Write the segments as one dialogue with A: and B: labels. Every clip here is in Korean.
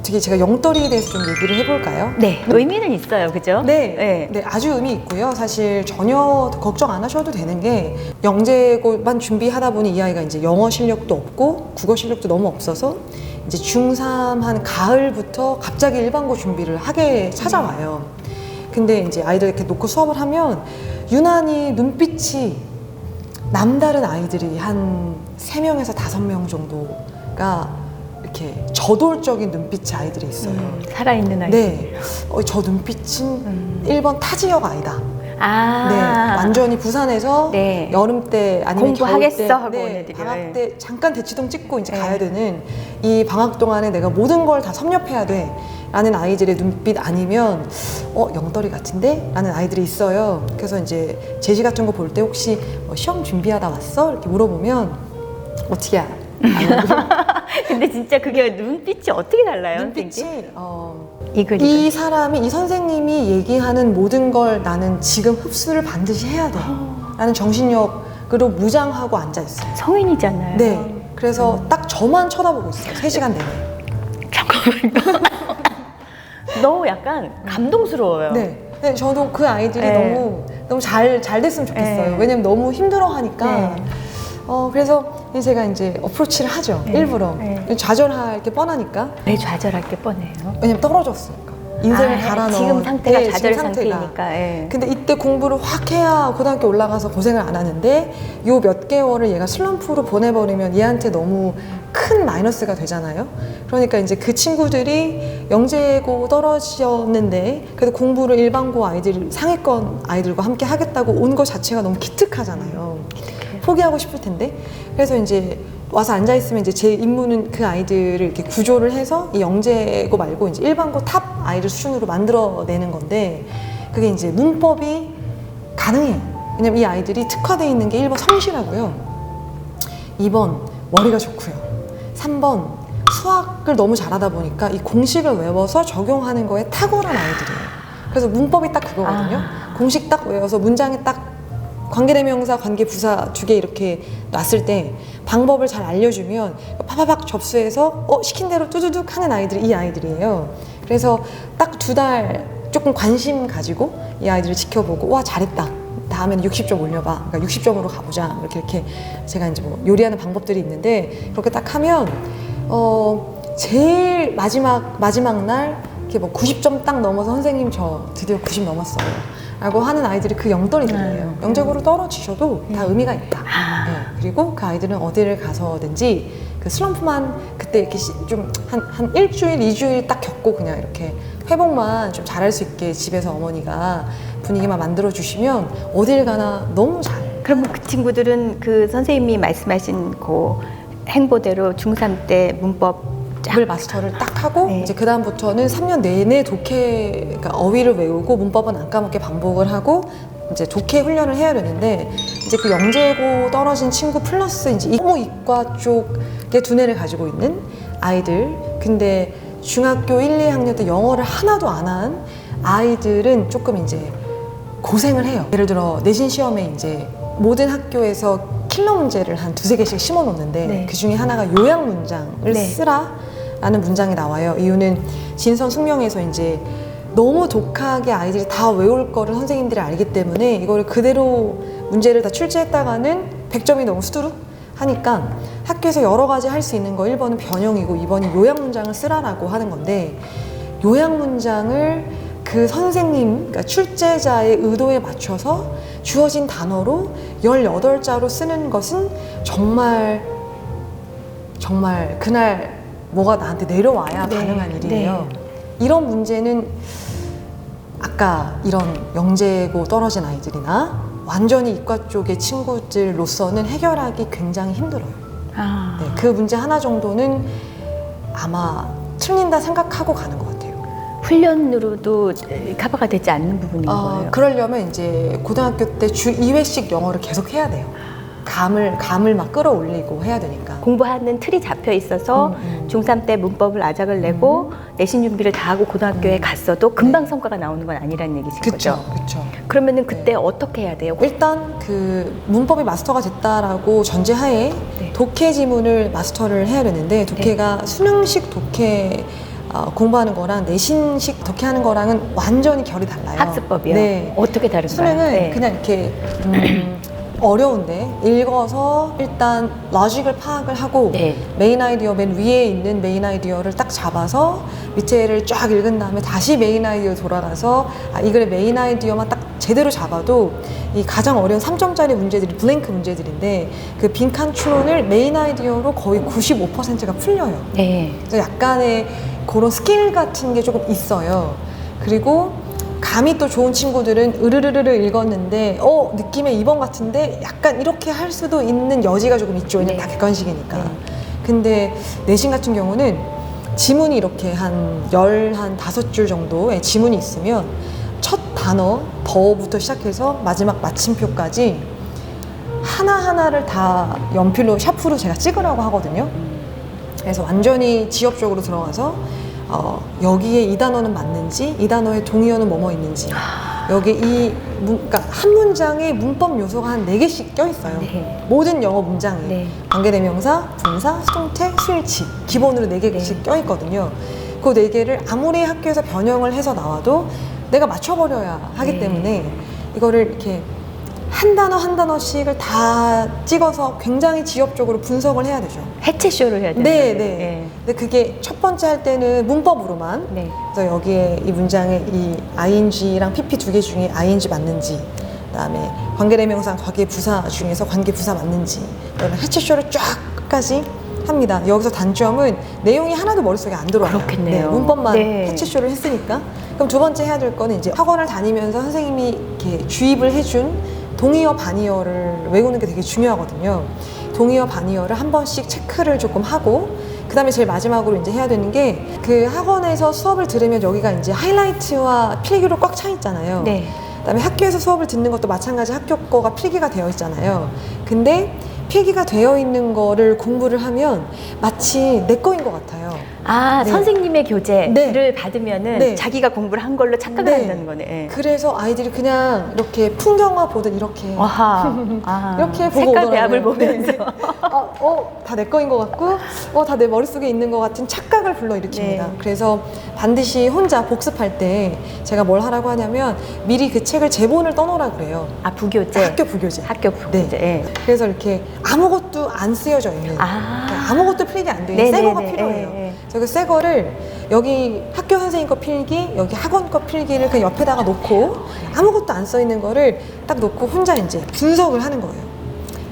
A: 어떻게 제가 영떨이에 대해서 좀 얘기를 해볼까요?
B: 네, 의미는 있어요, 그죠?
A: 네, 아주 의미 있고요. 사실 전혀 걱정 안 하셔도 되는 게 영재고만 준비하다 보니 이 아이가 이제 영어 실력도 없고 국어 실력도 너무 없어서 이제 중3 한 가을부터 갑자기 일반고 준비를 하게 찾아와요. 근데 이제 아이들 이렇게 놓고 수업을 하면 유난히 눈빛이 남다른 아이들이 한 3명에서 5명 정도가 이렇게 저돌적인 눈빛의 아이들이 있어요.
B: 살아있는 아이들.
A: 네. 저 눈빛은 1번 타지역 아이다.
B: 아.
A: 네. 완전히 부산에서
B: 네.
A: 여름 때 아니면
B: 공부하겠어
A: 겨울 때
B: 하고 온 애들이요.
A: 방학 때 잠깐 대치동 찍고 이제
B: 네.
A: 가야 되는 이 방학 동안에 내가 모든 걸 다 섭렵해야 돼. 라는 아이들의 눈빛 아니면 영떨이 같은데? 라는 아이들이 있어요. 그래서 이제 제시 같은 거 볼 때 혹시 시험 준비하다 왔어? 이렇게 물어보면 어떻게 알아?
B: 근데 진짜 그게 눈빛이 어떻게 달라요?
A: 눈빛이
B: 이글.
A: 이 사람이 이 선생님이 얘기하는 모든 걸 나는 지금 흡수를 반드시 해야 돼 라는 정신력으로 무장하고 앉아 있어요.
B: 성인이잖아요.
A: 네. 그래서 딱 저만 쳐다보고 있어요. 3시간 내내.
B: 잠깐만요. 너무 약간 감동스러워요.
A: 네, 저도 그 아이들이
B: 네.
A: 너무 잘 됐으면 좋겠어요.
B: 네.
A: 왜냐면 너무 힘들어 하니까.
B: 네.
A: 그래서 제가 이제 어프로치를 하죠.
B: 네.
A: 일부러.
B: 네.
A: 좌절할 게 뻔하니까.
B: 왜 좌절할 게 뻔해요?
A: 왜냐면 떨어졌으니까. 인생을 갈아넣은.
B: 지금 상태가
A: 네,
B: 좌절
A: 지금 상태가.
B: 상태니까. 예.
A: 근데 이때 공부를 확 해야 고등학교 올라가서 고생을 안 하는데 요 몇 개월을 얘가 슬럼프로 보내버리면 얘한테 너무 큰 마이너스가 되잖아요. 그러니까 이제 그 친구들이 영재고 떨어졌는데 그래도 공부를 일반고 아이들 상위권 아이들과 함께 하겠다고 온 것 자체가 너무 기특하잖아요. 포기하고 싶을 텐데. 그래서 이제 와서 앉아 있으면 이제 제 임무는 그 아이들을 이렇게 구조를 해서 이 영재고 말고 이제 일반고 탑 아이들 수준으로 만들어내는 건데 그게 이제 문법이 가능해요. 왜냐면 이 아이들이 특화되어 있는 게 1번 성실하고요. 2번 머리가 좋고요. 3번 수학을 너무 잘하다 보니까 이 공식을 외워서 적용하는 거에 탁월한 아이들이에요. 그래서 문법이 딱 그거거든요. 공식 딱 외워서 문장에 딱 관계대명사, 관계부사 2개 이렇게 놨을 때 방법을 잘 알려주면 파파박 접수해서 시킨 대로 뚜두둑 하는 아이들이 이 아이들이에요. 그래서 딱 2달 조금 관심 가지고 이 아이들을 지켜보고 와 잘했다. 다음에는 60점 올려봐. 그러니까 60점으로 가보자. 이렇게 제가 이제 뭐 요리하는 방법들이 있는데 그렇게 딱 하면 제일 마지막 날 이렇게 뭐 90점 딱 넘어서 선생님 저 드디어 90 넘었어요. 라고 하는 아이들이 그 영떨이들이에요. 영재고로 떨어지셔도 다 의미가 있다. 네. 그리고 그 아이들은 어디를 가서든지 그 슬럼프만 그때 이렇게 좀 한 일주일, 2주일 딱 겪고 그냥 이렇게 회복만 좀 잘할 수 있게 집에서 어머니가 분위기만 만들어주시면 어딜 가나 너무 잘.
B: 그러면 그 친구들은 그 선생님이 말씀하신 그 행보대로 중3 때 문법
A: 을 마스터를 딱 하고
B: 네.
A: 이제 그 다음부터는 3년 내내 독해, 그러니까 어휘를 외우고 문법은 안 까먹게 반복을 하고 이제 독해 훈련을 해야 되는데 이제 그 영재고 떨어진 친구 플러스 이제 너무 이과 쪽의 두뇌를 가지고 있는 아이들. 근데 중학교 1, 2학년 때 영어를 하나도 안 한 아이들은 조금 이제 고생을 해요. 예를 들어 내신 시험에 이제 모든 학교에서 킬러 문제를 한 2-3개씩 심어 놓는데
B: 네.
A: 그 중에 하나가 요약 문장을
B: 네.
A: 쓰라 라는 문장이 나와요. 이유는 진선 숙명에서 이제 너무 독하게 아이들이 다 외울 거를 선생님들이 알기 때문에 이거를 그대로 문제를 다 출제했다가는 100점이 너무 수두룩 하니까 학교에서 여러 가지 할 수 있는 거 1번은 변형이고 2번이 요약 문장을 쓰라라고 하는 건데 요약 문장을 그 선생님, 그러니까 출제자의 의도에 맞춰서 주어진 단어로 18자로 쓰는 것은 정말 그날 뭐가 나한테 내려와야
B: 네,
A: 가능한 일이에요.
B: 네.
A: 이런 문제는 아까 이런 영재고 떨어진 아이들이나 완전히 이과 쪽의 친구들로서는 해결하기 굉장히 힘들어요. 네, 그 문제 하나 정도는 아마 틀린다 생각하고 가는 것 같아요.
B: 훈련으로도 커버가 되지 않는 부분인 거예요.
A: 그러려면 이제 고등학교 때 주 2회씩 영어를 계속 해야 돼요. 감을 막 끌어올리고 해야 되니까.
B: 공부하는 틀이 잡혀 있어서 중3 때 문법을 아작을 내고 내신 준비를 다 하고 고등학교에 갔어도 금방 성과가 나오는 건 아니라는 얘기신 거죠?
A: 그렇죠.
B: 그러면은 그때 어떻게 해야 돼요?
A: 일단 그 문법이 마스터가 됐다라고 전제하에
B: 네.
A: 독해 지문을 마스터를 해야 되는데 독해가 수능식 독해 공부하는 거랑 내신식 독해 하는 거랑은 완전히 결이 달라요.
B: 학습법이요?
A: 네.
B: 어떻게 다른가요?
A: 수능은
B: 네.
A: 그냥 이렇게 어려운데 읽어서 일단 로직을 파악을 하고
B: 네.
A: 메인 아이디어 맨 위에 있는 메인 아이디어를 딱 잡아서 밑에를 쫙 읽은 다음에 다시 메인 아이디어 돌아가서 이 글의 메인 아이디어만 딱 제대로 잡아도 이 가장 어려운 3점짜리 문제들이 블랭크 문제들인데 그 빈칸 추론을 메인 아이디어로 거의 95%가 풀려요.
B: 네.
A: 그래서 약간의 그런 스킬 같은 게 조금 있어요. 그리고 감이 또 좋은 친구들은 으르르르 읽었는데 느낌에 2번 같은데 약간 이렇게 할 수도 있는 여지가 조금 있죠. 왜냐면
B: 네.
A: 다 객관식이니까.
B: 네.
A: 근데 내신 같은 경우는 지문이 이렇게 한 15줄 정도의 지문이 있으면 첫 단어 더부터 시작해서 마지막 마침표까지 하나하나를 다 연필로 샤프로 제가 찍으라고 하거든요. 그래서 완전히 지엽적으로 들어가서 여기에 이 단어는 맞는지, 이 단어의 동의어는 뭐뭐 있는지, 여기 그러니까 한 문장에 문법 요소가 한 4개씩 껴있어요.
B: 네.
A: 모든 영어 문장에.
B: 네.
A: 관계대명사, 분사, 수동태, 수일치. 기본으로 4개씩 껴있거든요. 그 4개를 아무리 학교에서 변형을 해서 나와도 내가 맞춰버려야 하기
B: 네.
A: 때문에 이거를 이렇게 한 단어 한 단어씩을 다 찍어서 굉장히 지엽적으로 분석을 해야 되죠.
B: 해체쇼를 해야 되는
A: 네,
B: 거예요.
A: 네. 근데 그게 첫 번째 할 때는 문법으로만.
B: 네.
A: 그래서 여기에 이 문장에 이 ing랑 pp 2개 중에 ing 맞는지, 그다음에 관계대명사, 관계부사 중에서 관계부사 맞는지, 그다음에 해체쇼를 쫙 끝까지 합니다. 여기서 단점은 내용이 하나도 머릿속에 안 들어와요.
B: 그렇겠네요.
A: 네, 문법만
B: 네.
A: 해체쇼를 했으니까. 그럼 두 번째 해야 될 거는 이제 학원을 다니면서 선생님이 이렇게 주입을 해준 동의어, 반의어를 외우는 게 되게 중요하거든요. 동의어, 반의어를 한 번씩 체크를 조금 하고, 그 다음에 제일 마지막으로 이제 해야 되는 게 그 학원에서 수업을 들으면 여기가 이제 하이라이트와 필기로 꽉 차 있잖아요.
B: 네.
A: 그다음에 학교에서 수업을 듣는 것도 마찬가지 학교 거가 필기가 되어 있잖아요. 근데 필기가 되어 있는 거를 공부를 하면 마치 내 거인 것 같아요.
B: 아,
A: 네.
B: 선생님의 교재를
A: 네.
B: 받으면은
A: 네.
B: 자기가 공부를 한 걸로 착각을
A: 네.
B: 한다는 거네. 예.
A: 그래서 아이들이 그냥 이렇게 풍경화 보듯 이렇게
B: 아하. 아,
A: 이렇게 보고
B: 색깔
A: 오더라고요.
B: 배합을 보면서.
A: 네. 다 내 거인 것 같고, 다 내 머릿속에 있는 것 같은 착각을 불러일으킵니다.
B: 네.
A: 그래서 반드시 혼자 복습할 때 제가 뭘 하라고 하냐면 미리 그 책을 제본을 떠놓으라 그래요.
B: 아, 부교재.
A: 학교 부교재.
B: 학교 부교재.
A: 네.
B: 예.
A: 그래서 이렇게 아무것도 안 쓰여져 있는, 아무것도 필기 안 돼 있는 새 거가
B: 네네네.
A: 필요해요.
B: 예, 예.
A: 그래서 그 새 거를 여기 학교 선생님 거 필기, 여기 학원 거 필기를 그 옆에다가 놓고 아무것도 안 써 있는 거를 딱 놓고 혼자 이제 분석을 하는 거예요.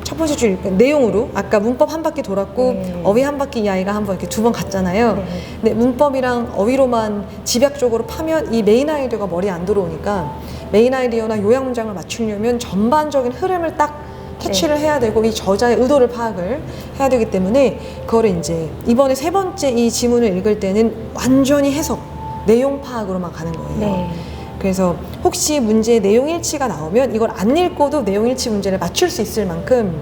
A: 첫 번째 줄 내용으로 아까 문법 한 바퀴 돌았고
B: 네.
A: 어휘 한 바퀴 이 아이가 한 번 이렇게 2번 갔잖아요.
B: 네.
A: 근데 문법이랑 어휘로만 집약적으로 파면 이 메인 아이디어가 머리에 안 들어오니까 메인 아이디어나 요약 문장을 맞추려면 전반적인 흐름을 딱 캐치를 해야 되고 이 저자의 의도를 파악을 해야 되기 때문에 그거를 이제 이번에 3번째 이 지문을 읽을 때는 완전히 해석, 내용 파악으로만 가는 거예요.
B: 네.
A: 그래서 혹시 문제의 내용 일치가 나오면 이걸 안 읽고도 내용 일치 문제를 맞출 수 있을 만큼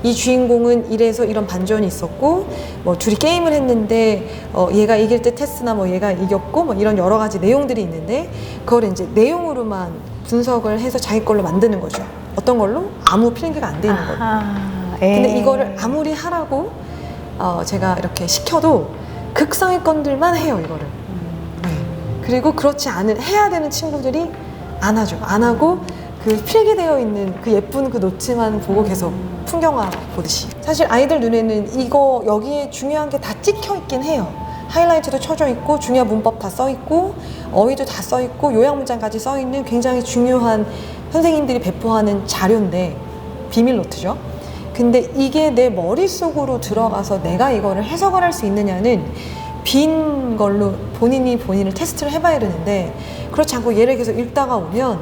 A: 이 주인공은 이래서 이런 반전이 있었고 뭐 둘이 게임을 했는데 얘가 이길 듯 했으나 뭐 얘가 이겼고 뭐 이런 여러 가지 내용들이 있는데 그걸 이제 내용으로만 분석을 해서 자기 걸로 만드는 거죠. 어떤 걸로? 아무 필기가 안 돼 있는 걸로. 근데 이거를 아무리 하라고 제가 이렇게 시켜도 극상위권들만 해요, 이거를. 네. 그리고 그렇지 않은 해야 되는 친구들이 안 하죠. 안 하고 그 필기되어 있는 그 예쁜 그 노트만 보고 계속 풍경화 보듯이. 사실 아이들 눈에는 이거 여기에 중요한 게 다 찍혀 있긴 해요. 하이라이트도 쳐져 있고 중요한 문법 다 써 있고 어휘도 다 써 있고 요약 문장까지 써 있는 굉장히 중요한 선생님들이 배포하는 자료인데 비밀 노트죠. 근데 이게 내 머릿속으로 들어가서 내가 이거를 해석을 할 수 있느냐는 빈 걸로 본인을 테스트를 해봐야 되는데 그렇지 않고 얘를 계속 읽다가 오면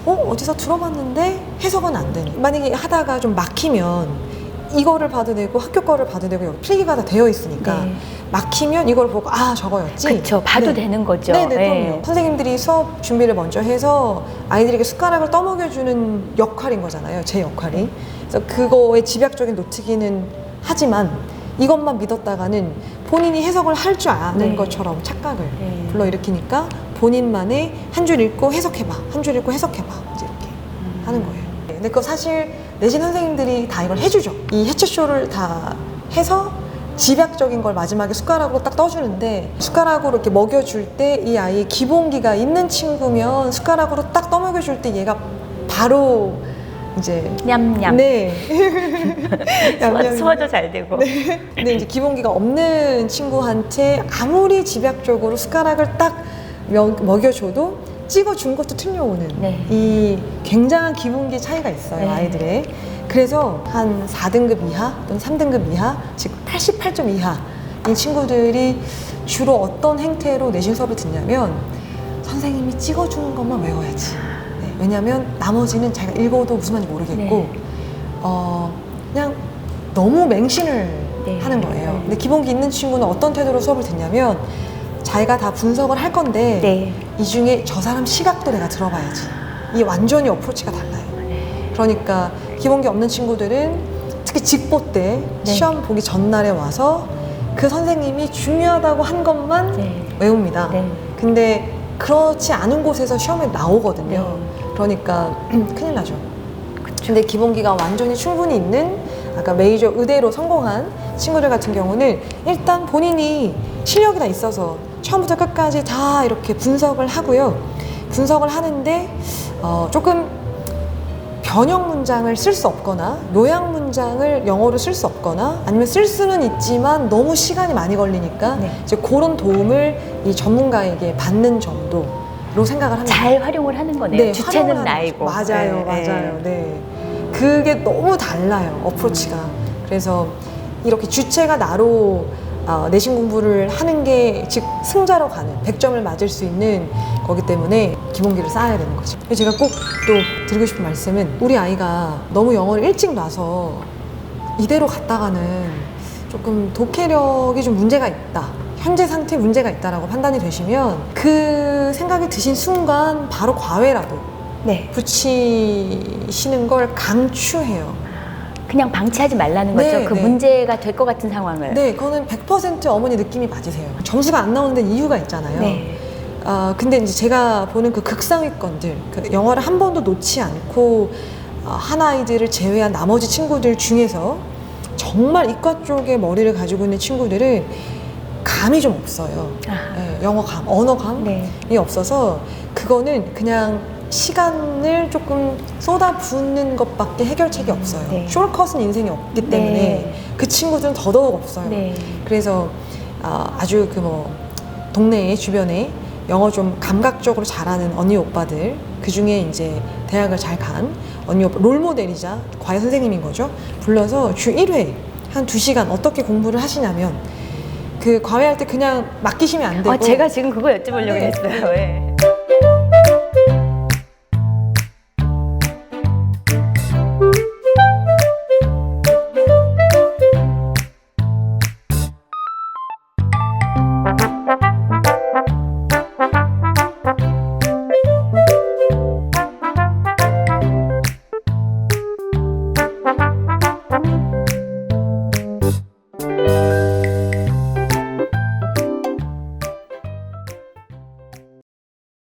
A: 어디서 들어봤는데 해석은 안 되는. 만약에 하다가 좀 막히면 이거를 봐도 되고 학교 거를 봐도 되고 여기 필기가 다 되어 있으니까
B: 네.
A: 막히면 이걸 보고 저거였지.
B: 그렇죠. 봐도
A: 네.
B: 되는 거죠.
A: 네네,
B: 네.
A: 그럼요. 선생님들이 수업 준비를 먼저 해서 아이들에게 숟가락을 떠먹여주는 역할인 거잖아요. 제 역할이. 그래서 그거에 집약적인 노트기는 하지만 이것만 믿었다가는 본인이 해석을 할 줄 아는
B: 네.
A: 것처럼 착각을
B: 네.
A: 불러일으키니까 본인만의 한 줄 읽고 해석해봐, 한 줄 읽고 해석해봐 이제 이렇게 하는 거예요. 근데 그거 사실 내신 선생님들이 다 이걸 해주죠. 이 해체쇼를 다 해서 집약적인 걸 마지막에 숟가락으로 딱 떠주는데 숟가락으로 이렇게 먹여줄 때 이 아이 기본기가 있는 친구면 숟가락으로 딱 떠먹여줄 때 얘가 바로 이제
B: 냠냠.
A: 네.
B: 소화도 잘 되고.
A: 네. 근데 이제 기본기가 없는 친구한테 아무리 집약적으로 숟가락을 딱 먹여줘도 찍어준 것도 틀려오는
B: 네.
A: 이 굉장한 기본기 차이가 있어요,
B: 네.
A: 아이들의. 그래서 한 4등급 이하 또는 3등급 이하, 즉 88점 이하인 친구들이 주로 어떤 행태로 내신 수업을 듣냐면 선생님이 찍어주는 것만 외워야지. 네, 왜냐하면 나머지는 자기가 읽어도 무슨 말인지 모르겠고
B: 네.
A: 그냥 너무 맹신을
B: 네.
A: 하는 거예요. 근데 기본기 있는 친구는 어떤 태도로 수업을 듣냐면 자기가 다 분석을 할 건데
B: 네.
A: 이 중에 저 사람 시각도 내가 들어봐야지. 이게 완전히 어프로치가 달라요. 그러니까 기본기 없는 친구들은 특히 직보 때
B: 네.
A: 시험 보기 전날에 와서 그 선생님이 중요하다고 한 것만
B: 네.
A: 외웁니다.
B: 네.
A: 근데 그렇지 않은 곳에서 시험에 나오거든요.
B: 네.
A: 그러니까 큰일 나죠. 근데 기본기가 완전히 충분히 있는 아까 메이저 의대로 성공한 친구들 같은 경우는 일단 본인이 실력이 다 있어서 처음부터 끝까지 다 이렇게 분석을 하고요. 분석을 하는데 조금 변형 문장을 쓸 수 없거나 요약 문장을 영어로 쓸 수 없거나 아니면 쓸 수는 있지만 너무 시간이 많이 걸리니까
B: 네.
A: 이제 그런 도움을 이 전문가에게 받는 정도로 생각을 합니다.
B: 잘 활용을 하는 거네요.
A: 네,
B: 주체는
A: 활용을
B: 나이고.
A: 하는 거죠. 맞아요,
B: 네,
A: 맞아요. 네. 그게 너무 달라요, 어프로치가. 그래서 이렇게 주체가 나로 내신 공부를 하는 게 즉 승자로 가는 100점을 맞을 수 있는 거기 때문에 기본기를 쌓아야 되는 거죠. 제가 꼭 또 드리고 싶은 말씀은 우리 아이가 너무 영어를 일찍 놔서 이대로 갔다가는 조금 독해력이 좀 문제가 있다. 현재 상태에 문제가 있다라고 판단이 되시면 그 생각이 드신 순간 바로 과외라도
B: 네.
A: 붙이시는 걸 강추해요.
B: 그냥 방치하지 말라는 거죠.
A: 네,
B: 그
A: 네.
B: 문제가 될 것 같은 상황을.
A: 네, 그거는 100% 어머니 느낌이 맞으세요. 점수가 안 나오는 데는 이유가 있잖아요.
B: 네.
A: 근데 이제 제가 보는 그 극상위권들, 그 영어를 한 번도 놓지 않고 한 아이들을 제외한 나머지 친구들 중에서 정말 이과 쪽에 머리를 가지고 있는 친구들은 감이 좀 없어요. 네, 영어감, 언어감이
B: 네.
A: 없어서 그거는 그냥 시간을 조금 쏟아붓는 것밖에 해결책이 없어요.
B: 네.
A: 숄컷은 인생이 없기 때문에
B: 네.
A: 그 친구들은 더더욱 없어요.
B: 네.
A: 그래서 아주 그 뭐 동네에 주변에 영어 좀 감각적으로 잘하는 언니 오빠들, 그 중에 이제 대학을 잘 간 언니 오빠 롤모델이자 과외 선생님인 거죠. 불러서 주 1회 한 2시간 어떻게 공부를 하시냐면 그 과외할 때 그냥 맡기시면 안 되고
B: 제가 지금 그거 여쭤보려고
A: 네.
B: 했어요. 네.